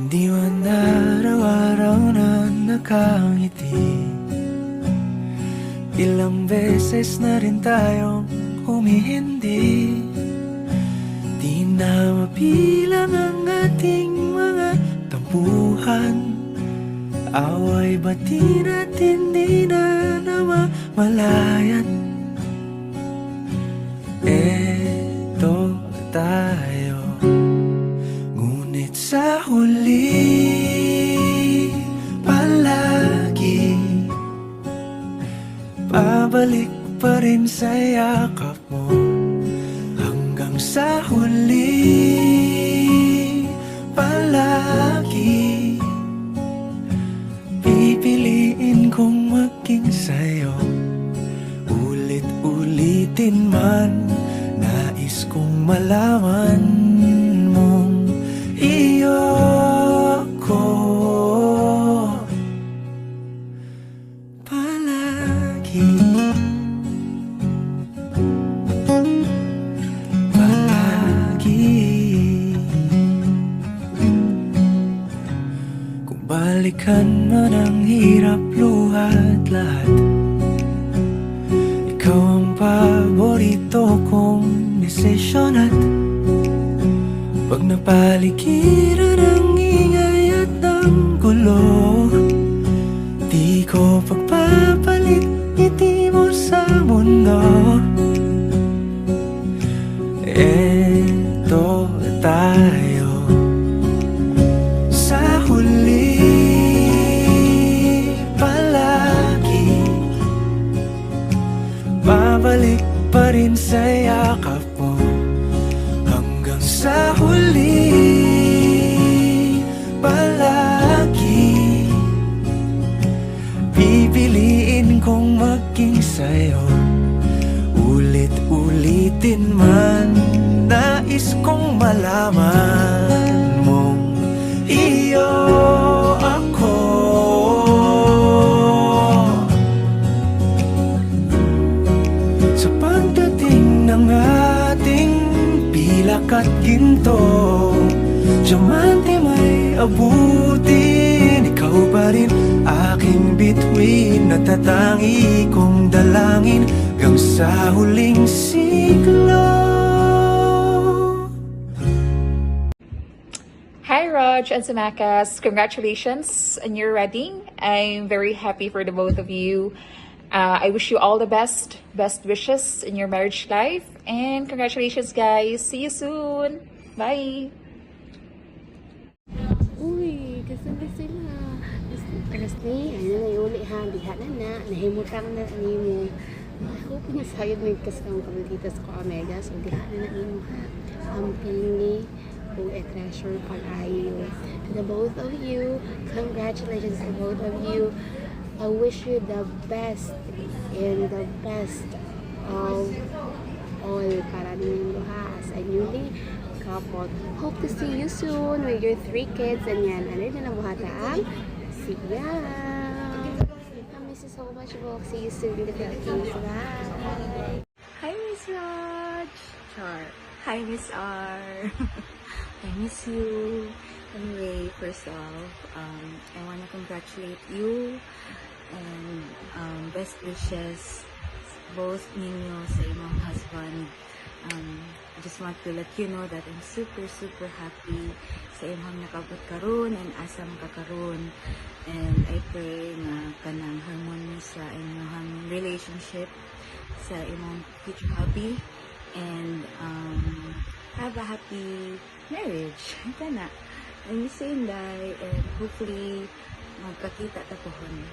Di man araw-araw na nakangiti. Ilang beses na rin tayong humihindi. Di na mapilang ang ating mga tampuhan. Away bati natin di na namamalayan. Eto tayo, ngunit sa huli palagi babalik pa rin sa yakap mo. Hanggang sa huli palagi pipiliin kong maging sa'yo. Ulit-ulitin man, nais kong malaman mong iyo ko palagi. Palagi. Kung balikan man ang hirap, luha at lahat, ikaw ang paborito kong desisyon. At pag napaligiran ang ingay at ang gulo, di ko pagpapalit ngiti mo sa mundo. Eto tayo, sa huli palagi babalik pa rin sa yakap mo. Hanggang sa huli palagi pipiliin kong maging sa'yo. Ulit-ulitin man, nais kong malaman mong iyo ako. Sa pagdating ng ating pilak at ginto, diamante may abutin, ikaw pa rin aking bituin. Natatangi kong dalangin hanggang sa huling siglo. Hi, Raj and Samakas. Congratulations on your wedding. I'm very happy for the both of you. I wish you all the best wishes in your marriage life. And congratulations, guys. See you soon. Bye. Uy, kasama sila. Kasi, ano na yun, diha na, nahimutang na nimo. I hope niya sayod may kasama kabalitas ko Omega. So, diha na nimo ha. Ang pingi, kung treasure pag-ayo. To the both of you, congratulations to both of you. I wish you the best and the best of all para ninyong duha as a newly couple. Hope to see you soon with your 3 kids. And yan, ano na lang buhata ang siya. I miss you so much, Bok. See you soon in the Philippines. Bye! Hi, Miss Raj! Char. Hi, Miss R. I miss you. Anyway, first off, I want to congratulate you and best wishes both ninyo sa imong husband. I just want to let you know that I'm super happy sa imong nakabot karon and asa makakaroon. And I pray na kanang harmonious sa imong relationship sa imong future hubby and have a happy marriage. Kana. I'm saying that and hopefully magkakita ta pohon.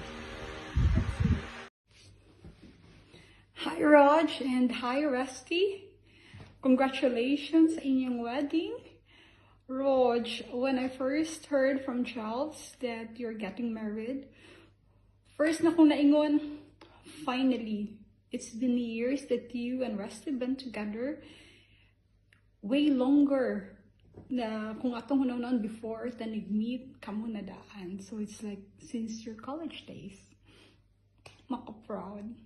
Hi Raj and hi Rusty. Congratulations sa inyong wedding. Raj, when I first heard from Charles that you're getting married, first na kong naingon, finally, it's been years that you and Rusty been together. Way longer na kung atong hunahon before ta nag-meet kamo na daan. So it's like since your college days. Maka-proud.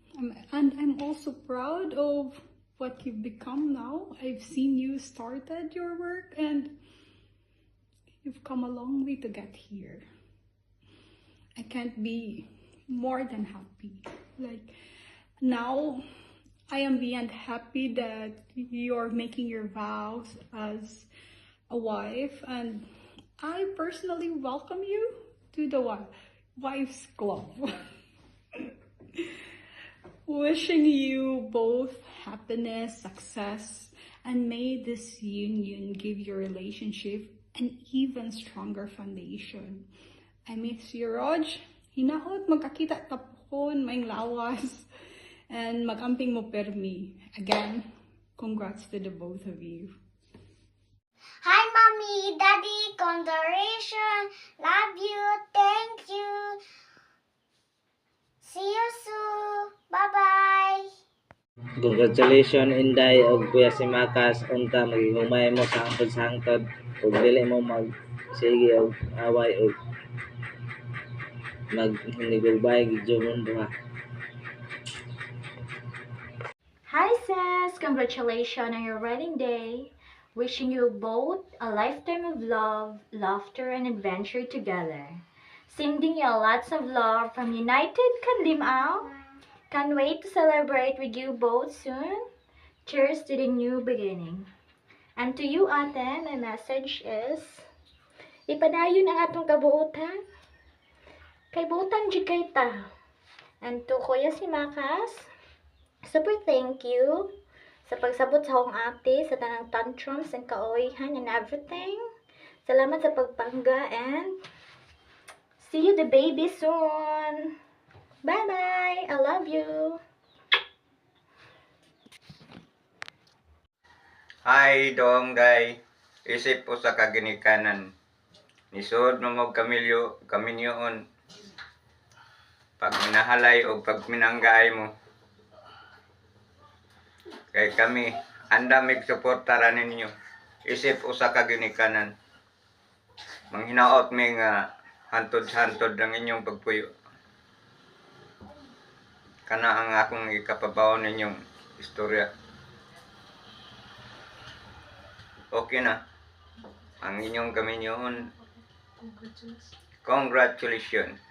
And I'm also proud of what you've become now. I've seen you started your work and You've come a long way to get here. I can't be more than happy. Like, now, I am beyond happy that you're making your vows as a wife, and I personally welcome you to the Wife's Club. Wishing you both happiness, success, and may this union give your relationship an even stronger foundation. I miss you, Rog. Hinahot magkakita tapon, may lawas, and magamping mo permi. Again, congrats to the both of you. Hi, Mommy, Daddy, congratulations. Love you. Thank you. See you soon. Bye-bye. Congratulations Inday og Kuya Simakas unta magigumay mo sa hangtod ug dili mo sige og away og maghinigulbay gid mundo ha. Hi sis! Congratulations on your wedding day. Wishing you both a lifetime of love, laughter, and adventure together. Sending you lots of love from United Kanlimao. Can't wait to celebrate with you both soon. Cheers to the new beginning. And to you, ate, my message is, ipadayon ang atong kabuutan. Kay buutan jud kay ta. And to Kuya Simakas, super thank you sa pagsabot sa akong ate, sa tanang tantrums and kaoyhan and everything. Salamat sa pagpangga and see you the baby soon. Bye-bye! I love you! Hi, Dongday. Isip po sa kaginikanan. Nisod mo mag kaminyoon. Pag minahalay o pag minanggay mo. Kay kami, andamig suportara ninyo. Isip usa ka ginikanan. Manghinaot mi nga hantod-hantod ang inyong pagpuyo. Kana ang akong ikapabaw ninyong istorya. Okay na. Ang inyong kaminyoon. Congratulations.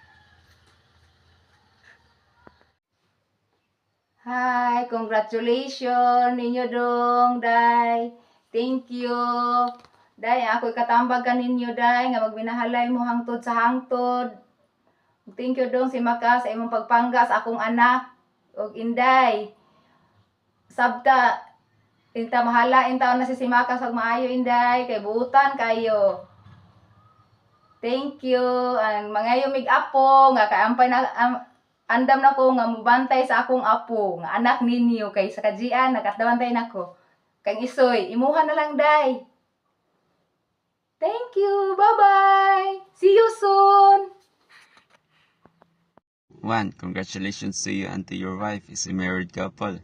Hi, congratulations ninyo dong, Day. Thank you. Day, ako'y katambag ka ninyo, Day, nga magbinahalay mo hangtod sa hangtod. Thank you dong si Makas sa imong pagpangga sa akong anak. Og Inday. Sabta, inta mahala, inta na si Makas og maayo, Inday. Kay buutan kayo. Thank you. Ang mga yumig apo, nga kaampay na, andam na ko nga mubantay sa akong apo, nga anak ninyo, kay sa kajian, nakatbantay na ko. Kay isoy, imuha na lang, Day. Thank you. Bye-bye. See you soon. One, congratulations to you and to your wife is a married couple.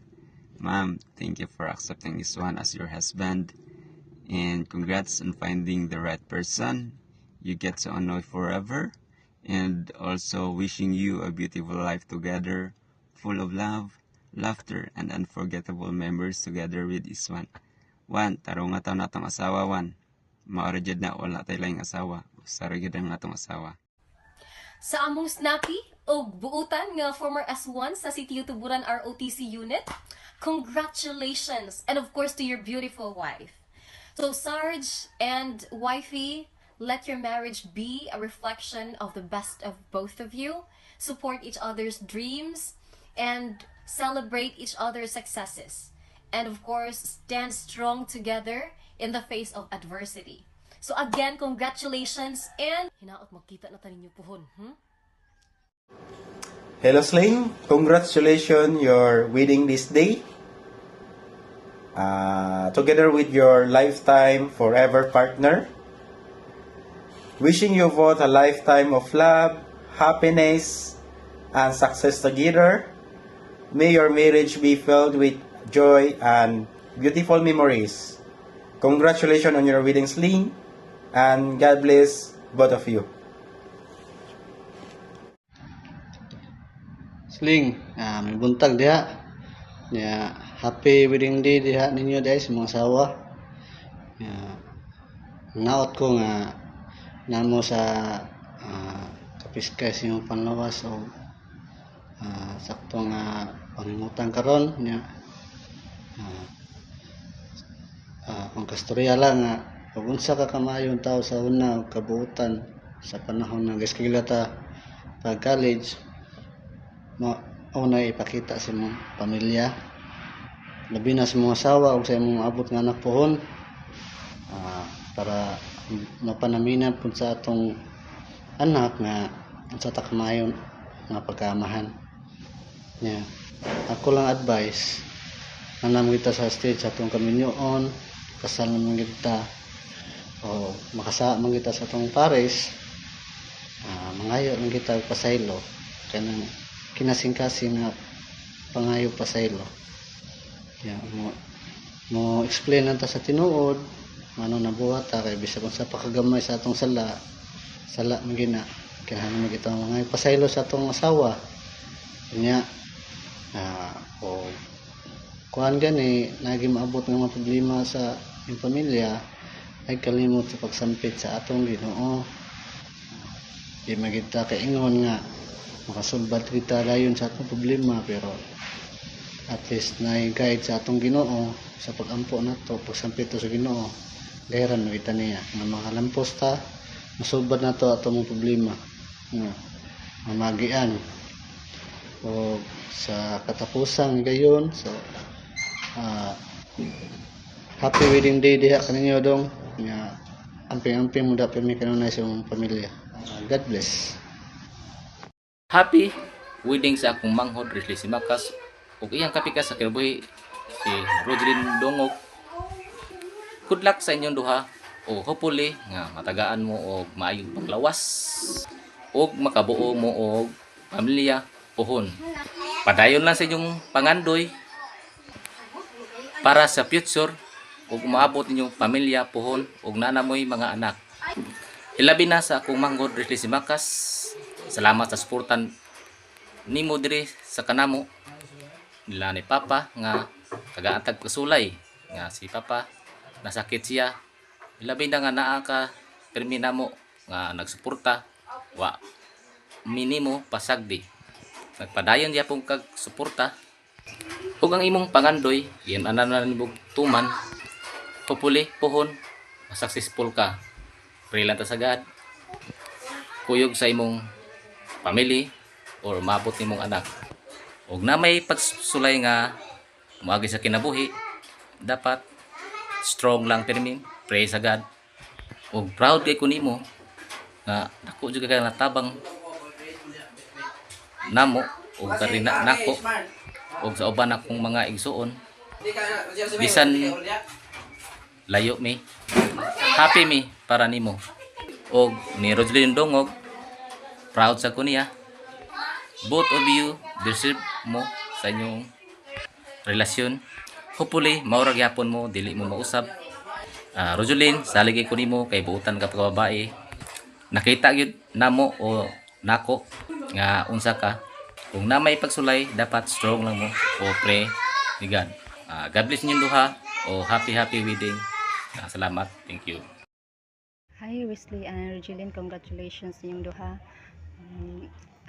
Ma'am, thank you for accepting this one as your husband. And congrats on finding the right person you get to enjoy forever. And also wishing you a beautiful life together, full of love, laughter, and unforgettable memories together with this one. One, tarong nga taon natong asawa, one. Maorajid na wala tayo lang asawa. Saragid ang natong asawa. Sa among snappy o buutan nga former S1 sa City Tuburan ROTC unit, congratulations! And of course to your beautiful wife. So Sarge and wifey, let your marriage be a reflection of the best of both of you. Support each other's dreams and celebrate each other's successes. And of course, stand strong together in the face of adversity. So again, congratulations and hinaot makita na tayo ninyo puhon. Hello Sling, congratulations your wedding this day. Together with your lifetime forever partner. Wishing you both a lifetime of love, happiness, and success together. May your marriage be filled with joy and beautiful memories. Congratulations on your wedding, Sling, and God bless both of you. Sling, buntag diha. Ya, happy wedding day diha ninyo guys, mga asawa. Ya, naot ko nga namo sa kapiskay sa inyong panlawas o sakto nga pangimutan karon nya kung kastorya lang nga kung unsa ka kamayong tao sa una kabuutan sa panahon ng eskila ta pag college una ipakita sa imong pamilya labi na sa mga asawa o sa imong abot nga anak pohon para mapanaminan po sa atong anak nga sa takamayon nga pagkamahan nya ako lang advice nanam kita sa stage sa atong kaminyoon kasal naman kita o makasa man kita sa atong pares mangayo lang kita pasaylo kanang kinasing-kasing nga pangayo pasaylo ya mo explain lang ta sa tinuod ano nabuhat ta kay bisag unsa pa kagamay sa atong sala man gina kinahanglan mo kita mangayo pasaylo sa atong asawa nya o kuan gani nagi maabot ng mga problema sa iyong pamilya ay kalimot sa pagsampit sa atong Ginoo di magita kaingon nga makasulbat kita dayon sa atong problema pero at least na-guide sa atong Ginoo sa pagampo nato pagsampit to sa Ginoo gayran no kita niya nga makalampos ta masulbad nato atong problema mamagian o sa katapusan gayon so happy wedding day diha kaninyo dong nga amping-amping mo dapat mi kanunay sa imong pamilya God bless. Happy wedding sa akong manghod Risley Simakas ug iyang kapikas sa kinabuhi si Rogelyn Dongog. Good luck sa inyong duha o hopefully nga matagaan mo og maayong panglawas ug makabuo mo og pamilya pohon. Padayon lang sa inyong pangandoy para sa future ug maabot ninyong pamilya pohon ug nanamoy mga anak. Hilabi na sa akong manghod Risley Simakas. Salamat sa suportan nimo diri sa kanamo nila ni Papa nga tagaantag pasulay nga si Papa nasakit siya. Hilabi na nga naa ka permi namo nga nagsuporta wa minimo pasagdi. Nagpadayon diya pong kag suporta ug ang imong pangandoy yan ana nimo tuman hopefully pohon successful ka. Pray lang ta sa God kuyog sa imong family or maabot nimong anak ug na may pagsulay nga moagi sa kinabuhi dapat strong lang pirmi pray sa God ug proud kay ko nimo nga ako jud ka natabang namo ug karina nako ug sa uban akong mga igsuon bisan layo mi happy mi para nimo ug ni Rogelyn Dongog proud sa ko niya. Both of you deserve mo sa inyong relasyon. Hopefully maura gyapon mo dili mo mausab. Rogelyn salig ko nimo kay buutan ka pa babae. Nakita gyud namo o nako nga unsa ka. Kung na may pagsulay dapat strong lang mo o pray ni God. God bless ninyong duha o happy wedding. Salamat. Thank you. Hi Wesley and Rogelyn, congratulations ninyong duha.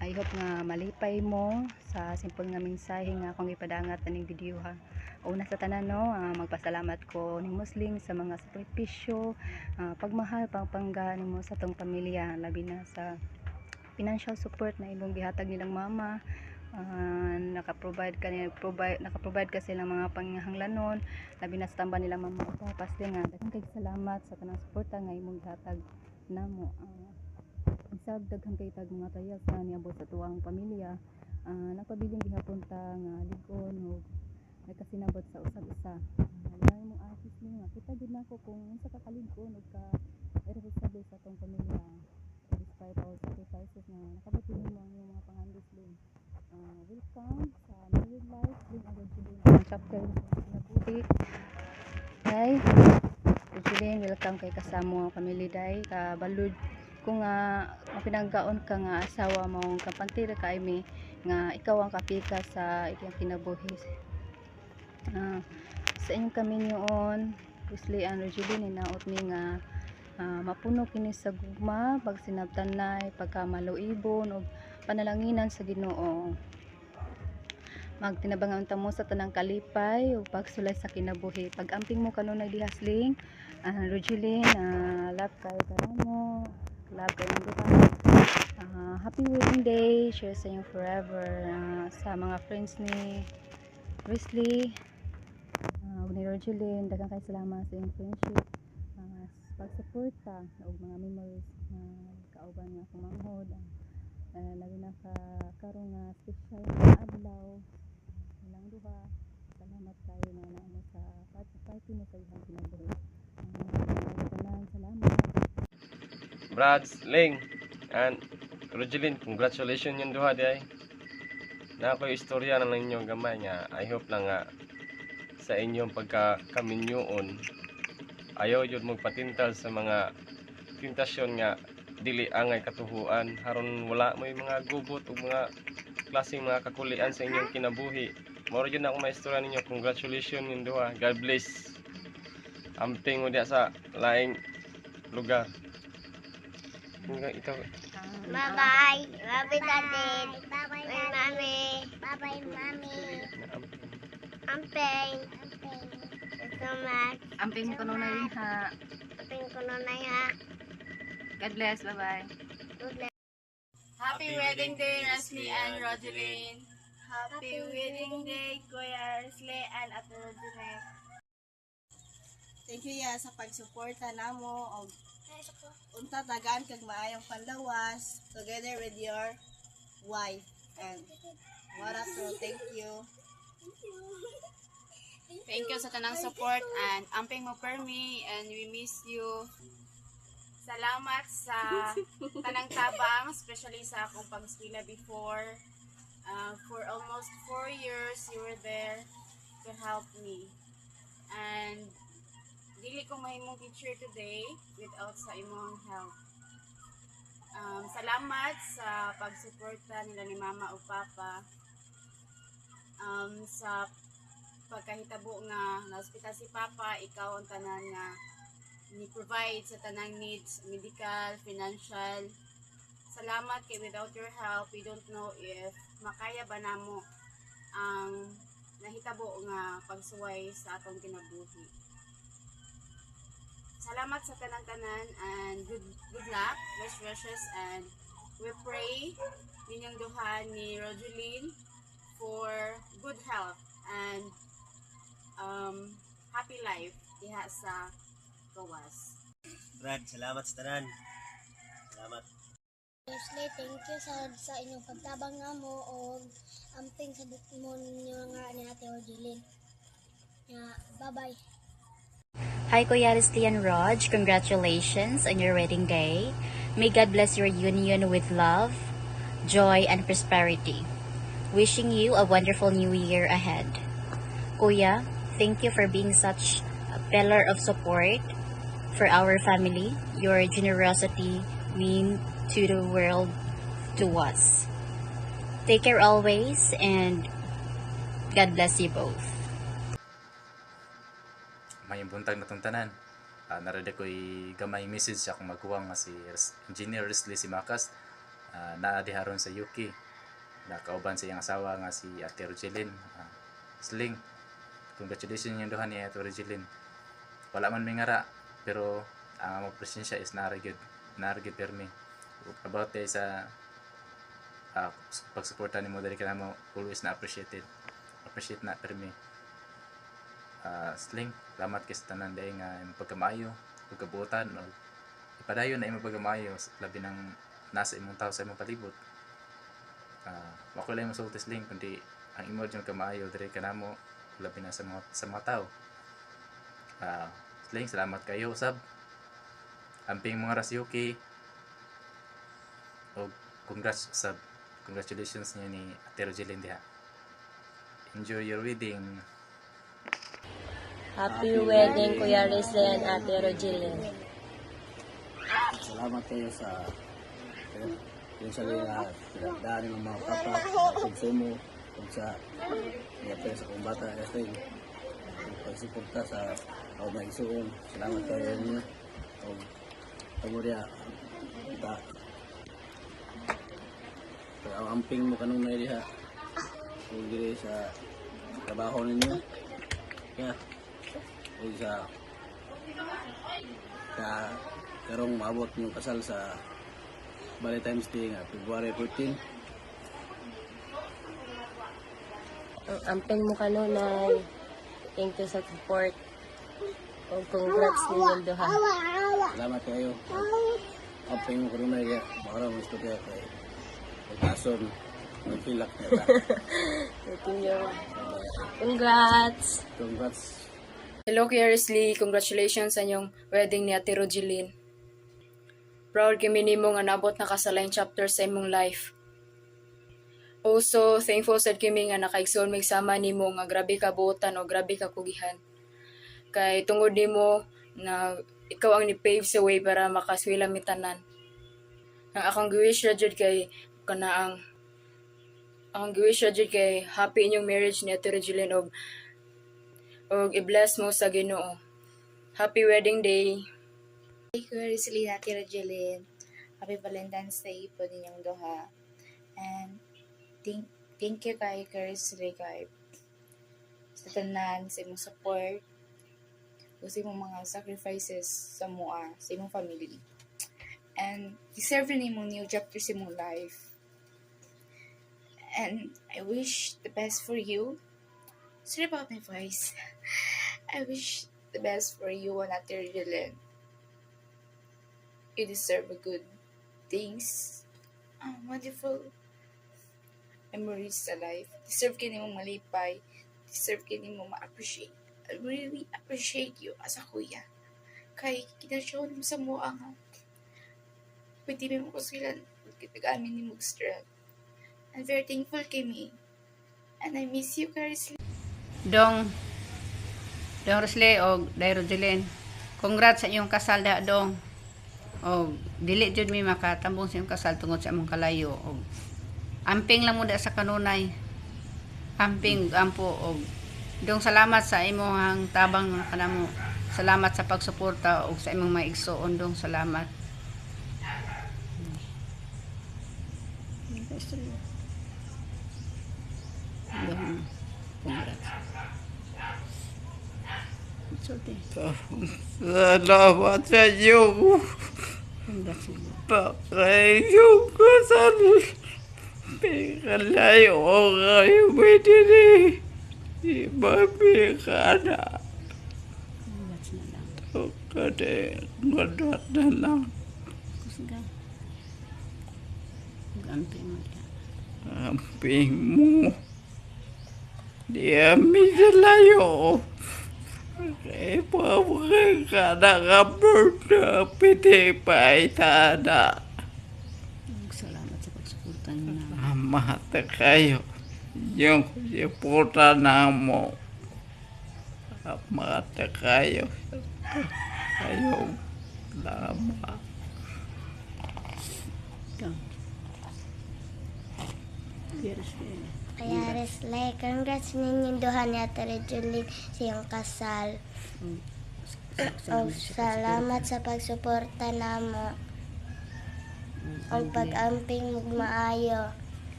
I hope nga malipay mo sa simple nga mensahe nga akong ipadangat aning video ha. Una sa tanan no, magpasalamat ko ning Muslim sa mga sakripisyo, pagmahal, pangpangga nimo sa tong pamilya, labi na sa financial support na imong gihatag nilang mama. Naka-provide ka silang mga pangangailangan, labi na sa tamba nila mama ko. Pastor nga daghang kay salamat sa tanang suporta nga imong gihatag namo. Isag daghang kay tag mga tayas na niabot sa tuwang pamilya. Nagpabiling gihapon ta nga ligon ug nagkasinabot sa usab-usa. Lain mong artist ni nga kita gid nako kung unsa ka kaligon ug ka irresponsible sa tong pamilya. Despite all sacrifices na nakabati mo ang iyong mga pangandos din. Welcome sa married life din agad sa chapter na buti. Hi. Rogelyn, welcome kay kasamo ang pamilya day ka balud kung mapinanggaon ka nga asawa mong kapantira ka mi nga ikaw ang kapika sa iyang kinabuhi. Sa inyong kaminyoon Wesley and Rogelyn, ninaot mi nga mapuno kini sa gugma, pagsinabtanay, pagkamaluibon ug panalanginan sa Ginoo. Magtinabangan ta mo sa tanang kalipay ug pagsulay sa kinabuhi. Pag-amping mo kanunay dihasling, Rogelyn, love kay kanamo, love kay nang duha. Happy wedding day, share sa inyo forever. Sa mga friends ni Wesley, ni Rogelyn, daghang kay salamat sa inyong friendship, pagsuporta ug mga memories na kauban nga akong manghod, lalo na karon nga special nga adlaw ilang duha. Salamat kayo na naamo sa party mo sa ihang kinabuhi. Salamat. Brad, Ling, and Rogelyn, congratulations yung duha di ay. Na ako yung istorya na lang inyong gamay nga. I hope lang nga sa inyong pagkakaminyoon ayaw yun magpatintal sa mga tentasyon nga dili angay katuhuan. Haron wala mo yung mga gubot o mga klaseng mga kakulian sa inyong kinabuhi. Moro yun ako maistorya ninyo. Congratulations yung duha. God bless. Amping mo diya sa laing lugar. Ikaw. Bye-bye. Bye-bye, Daddy. Bye-bye, Mommy. Bye-bye, Mommy. Amping. Thank you so much. Amping mo kanunay ha. Amping ko na ha. God bless. Bye-bye. Good luck. Happy wedding day, Resli and Rogelyn. Happy wedding day, Kuya Resli and Ate Rogelyn. Thank you ya sa pagsuporta namo og unta tagaan kag maayong panlawas together with your wife and Marato. Thank you. Thank you sa tanang support and amping mo permi and we miss you. Salamat sa tanang tabang, especially sa akong pag-eskwela before. For almost 4 years, you were there to help me. And dili ko mahimong teacher today without sa imong help. Salamat sa pagsuporta nila ni Mama o Papa. Sa pagkahitabo nga na-hospital si Papa, ikaw ang tanan nga ni-provide sa tanang needs, medical, financial. Salamat kay without your help, we don't know if makaya ba namo ang nahitabo nga pagsuway sa atong kinabuhi. Salamat sa tanan-tanan and good luck, best wishes, and we pray ninyong duha ni Rogelyn for good health and happy life diha sa gawas. Brad, salamat sa tanan. Salamat. Wesley, thank you sa inyong pagtabang nga mo o amping sa mo ninyo nga ni Ate Rogelyn. Bye-bye. Hi Kuya Wesley and Rog, congratulations on your wedding day. May God bless your union with love, joy, and prosperity. Wishing you a wonderful new year ahead. Kuya, thank you for being such a pillar of support for our family. Your generosity means to the world, to us. Take care always, and God bless you both. Mayong buntag na tanan. Narada ko'y gamay message siya kung magkuwang nga si Engineer Wesley Simakas naadiharon sa UK. Nakauban sa iyang asawa nga si Ate Rogelyn. Sling, congratulations yung duha ni Ate Rogelyn. Wala man may ngara, pero ang presensya is naragid permi. About sa pagsuporta ni mo dali ka na mo, always na appreciate na permi. Sling, salamat kay sa tanan dahil nga imong pagkamaayo, pagkabuotan o ipadayon na imong pagkamaayo labi ng nasa imong tao sa imong palibot. Wako lang masulti Sling kundi ang imong yung kamaayo diri ka namo labi na sa mga tao. Sling, salamat kayo usab. Amping mga Rasyuki o congrats usab. Congratulations niyo ni Ate Rogelyn diha. Enjoy your wedding. Happy wedding, Kuya Wesley and Ate Rogelyn. Salamat kayo sa daan ng mga papa, pagsumo, sa kumbata, pagsuporta sa na isuon. Salamat kayo niyo. Tamo dia. Ta. Amping mo kanong na diha. Ug diri sa trabaho ninyo. Ya. Ug sa karong maabot yung kasal sa Valentine's Day nga February 14. Ang amping mo kanunay. Thank you sa support. O congrats ninyong duha. Salamat kayo. Amping mo kanunay ya. Baka mo gusto kaya kay kason. Magpilak niya ta. Thank you. Congrats. Congrats. Hello, Kiersly. Congratulations sa inyong wedding ni Ate Rogeline. Proud kami nimo nga nabot na ka sa line chapter sa imong life. Also, thankful sad kami nga nakaigsoon magsama nimo nga grabe ka buotan o grabe ka kugihan. Kay tungod nimo na ikaw ang ni-pave sa way para makaswila mi tanan. Ang akong giwish ra jud kay kanaang happy inyong marriage ni Ate Rogeline og i-bless mo sa Ginoo. Happy wedding day. Kiersly, Ate Rogeline. Happy Valentine's Day po ninyong duha. And thank you kay Kiersly kay sa tanan, sa imong support, o sa imong mga sacrifices sa mua, sa imong family. And deserve rin imong new chapter sa imong life. And I wish the best for you. Sorry about my voice. I wish the best for you and Ate Rogeline. You deserve a good things. Wonderful memories sa life. Deserve kini mong malipay. Deserve kini mong ma-appreciate. I really appreciate you as a kuya. Kay kinasyon mo sa mua nga. Pwede mo kusilan. Kitagamin ni mong strength. I'm very thankful kay me. And I miss you, Kiersly. Dong Rosley o Day Rogeline, congrats sa iyong kasal da dong. O dili jud mi makatambong sa iyong kasal tungod sa among kalayo. O amping lang mo da sa kanunay. Amping ampo og dong salamat sa imong tabang kanamo. Salamat sa pagsuporta og sa imong maigsoon dong salamat. Dong, congrats. Salamat sa iyo. Pakay yung kasal. Pikalayo kayo pwede ni. Ibabi ka na. Kade, ngadat na lang. Amping mo. Di amin sa layo. Kaya pabukay ka nakabird na piti pa itada. Salamat sa pagsuporta niyo na. Amata kayo. Yung suporta na mo. Amata kayo. Ayaw. Lama. Kaya Resley, congrats ninyong duha ni Ate Rogeline sa iyong kasal. Salamat sa pagsuporta namo. Ang pag-amping maayo.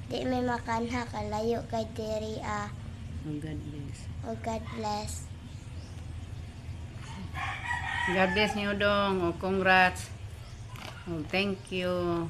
Di may makanha kalayo kay diri ah. God bless. Oh, God bless. God bless niyo dong. O congrats. O thank you.